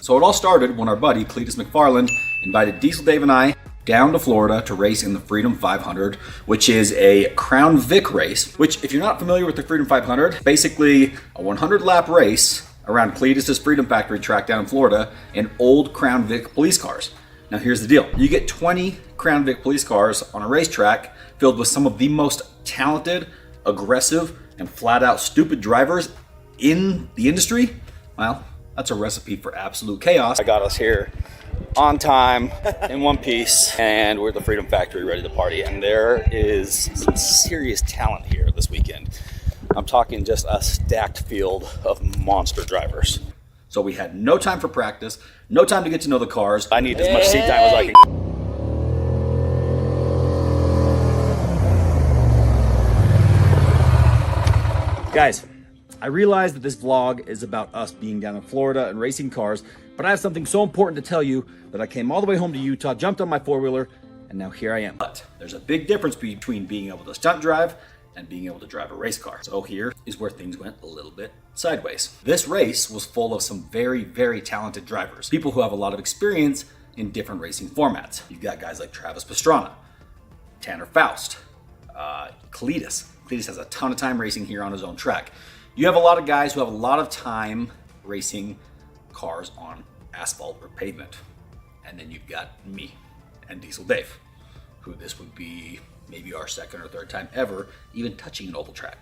So it all started when our buddy Cletus McFarland invited Diesel Dave and I down to Florida to race in the Freedom 500, which is a Crown Vic race, which if you're not familiar with the Freedom 500, basically a 100 lap race around Cletus's Freedom Factory track down in Florida in old Crown Vic police cars. Now here's the deal. You get 20 Crown Vic police cars on a racetrack filled with some of the most talented, aggressive, and flat out stupid drivers in the industry. Well, that's a recipe for absolute chaos. I got us here on time, in one piece, and we're at the Freedom Factory ready to party. And there is some serious talent here this weekend. I'm talking just a stacked field of monster drivers. So we had no time for practice, no time to get to know the cars. I need as much seat time as I can. Guys, I realize that this vlog is about us being down in Florida and racing cars, but I have something so important to tell you that I came all the way home to Utah, jumped on my four-wheeler, and now here I am. But there's a big difference between being able to stunt drive and being able to drive a race car. So here is where things went a little bit sideways. This race was full of some very, very talented drivers, people who have a lot of experience in different racing formats. You've got guys like Travis Pastrana, Tanner Faust, Cletus. Cletus has a ton of time racing here on his own track. You have a lot of guys who have a lot of time racing cars on asphalt or pavement. And then you've got me and Diesel Dave, who this would be maybe our second or third time ever even touching an oval track.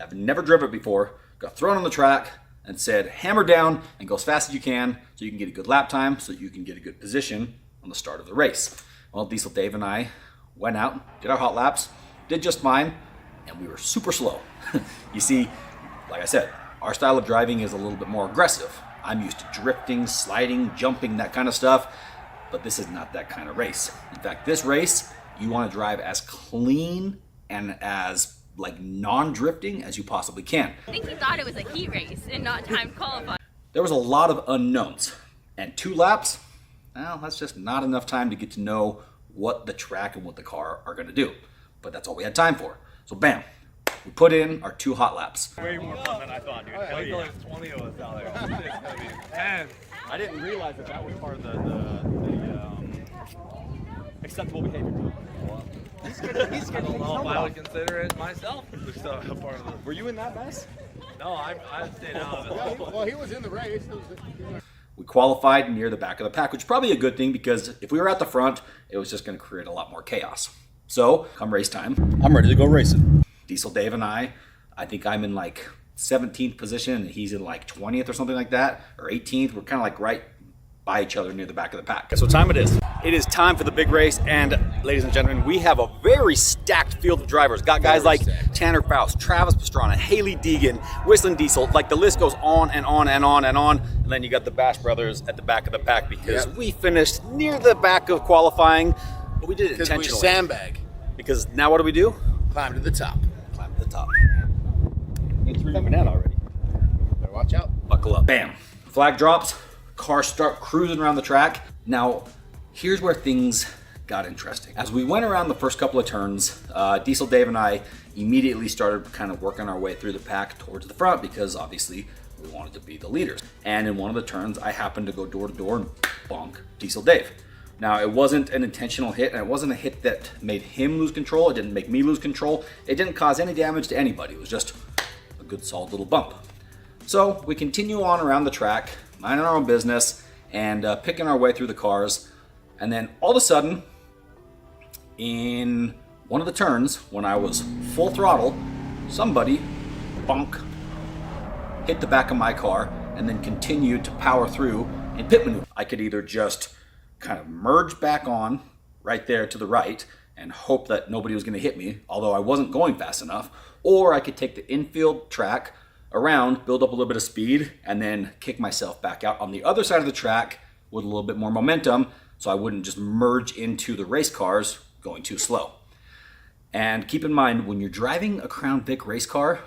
I've never driven it before, got thrown on the track and said, hammer down and go as fast as you can so you can get a good lap time, so you can get a good position on the start of the race. Well, Diesel Dave and I went out, did our hot laps, did just fine, and we were super slow. You see, like I said, our style of driving is a little bit more aggressive. I'm used to drifting, sliding, jumping, that kind of stuff, but this is not that kind of race. In fact, this race, you want to drive as clean and as non-drifting as you possibly can. I think he thought it was a heat race and not time qualifying. There was a lot of unknowns, and 2 laps, well, that's just not enough time to get to know what the track and what the car are going to do. But that's all we had time for. So bam, we put in our 2 hot laps. Way more fun than I thought, dude. I thought there's 20 of us out there. It's gonna be intense. I didn't realize that was part of the acceptable behavior. He's I don't know if I would consider it myself. Part of the... Were you in that mess? No, I stayed out of it. Well, he was in the race. We qualified near the back of the pack, which is probably a good thing because if we were at the front, it was just going to create a lot more chaos. So, come race time, I'm ready to go racing. Diesel Dave and I think I'm in 17th position and he's in 20th or something like that, or 18th. We're kind of right by each other near the back of the pack. Guess what time it is? It is time for the big race, and ladies and gentlemen, we have a very stacked field of drivers. Got guys like Tanner Faust, Travis Pastrana, Haley Deegan, WhistlinDiesel, the list goes on and on and on and on. And then you got the Bash brothers at the back of the pack because we finished near the back of qualifying, but we did it intentionally. Because we sandbag. Because now what do? Climb to the top. Climb to the top. It's coming out already. Better watch out. Buckle up. Bam. Flag drops. Cars start cruising around the track. Now, here's where things got interesting. As we went around the first couple of turns, Diesel Dave and I immediately started kind of working our way through the pack towards the front because obviously we wanted to be the leaders. And in one of the turns, I happened to go door to door and bonk Diesel Dave. Now, it wasn't an intentional hit, and it wasn't a hit that made him lose control. It didn't make me lose control. It didn't cause any damage to anybody. It was just a good, solid little bump. So we continue on around the track, minding our own business, and picking our way through the cars. And then all of a sudden, in one of the turns, when I was full throttle, somebody, bonk, hit the back of my car, and then continued to power through in pit maneuver. I could either just kind of merge back on right there to the right and hope that nobody was going to hit me, although I wasn't going fast enough, or I could take the infield track around, build up a little bit of speed, and then kick myself back out on the other side of the track with a little bit more momentum so I wouldn't just merge into the race cars going too slow. And keep in mind, when you're driving a Crown Vic race car,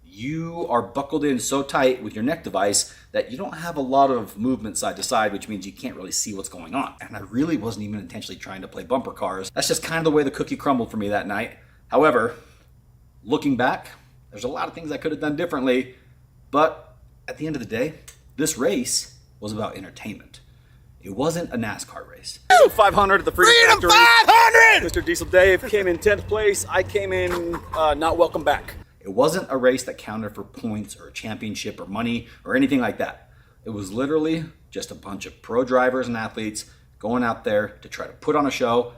you are buckled in so tight with your neck device that you don't have a lot of movement side to side, which means you can't really see what's going on. And I really wasn't even intentionally trying to play bumper cars. That's just kind of the way the cookie crumbled for me that night. However, looking back, there's a lot of things I could have done differently, but at the end of the day, this race was about entertainment. It wasn't a NASCAR race. 500 at the Freedom Factory. 500! Mr. Diesel Dave came in 10th place. I came in not welcome back. It wasn't a race that counted for points or a championship or money or anything like that. It was literally just a bunch of pro drivers and athletes going out there to try to put on a show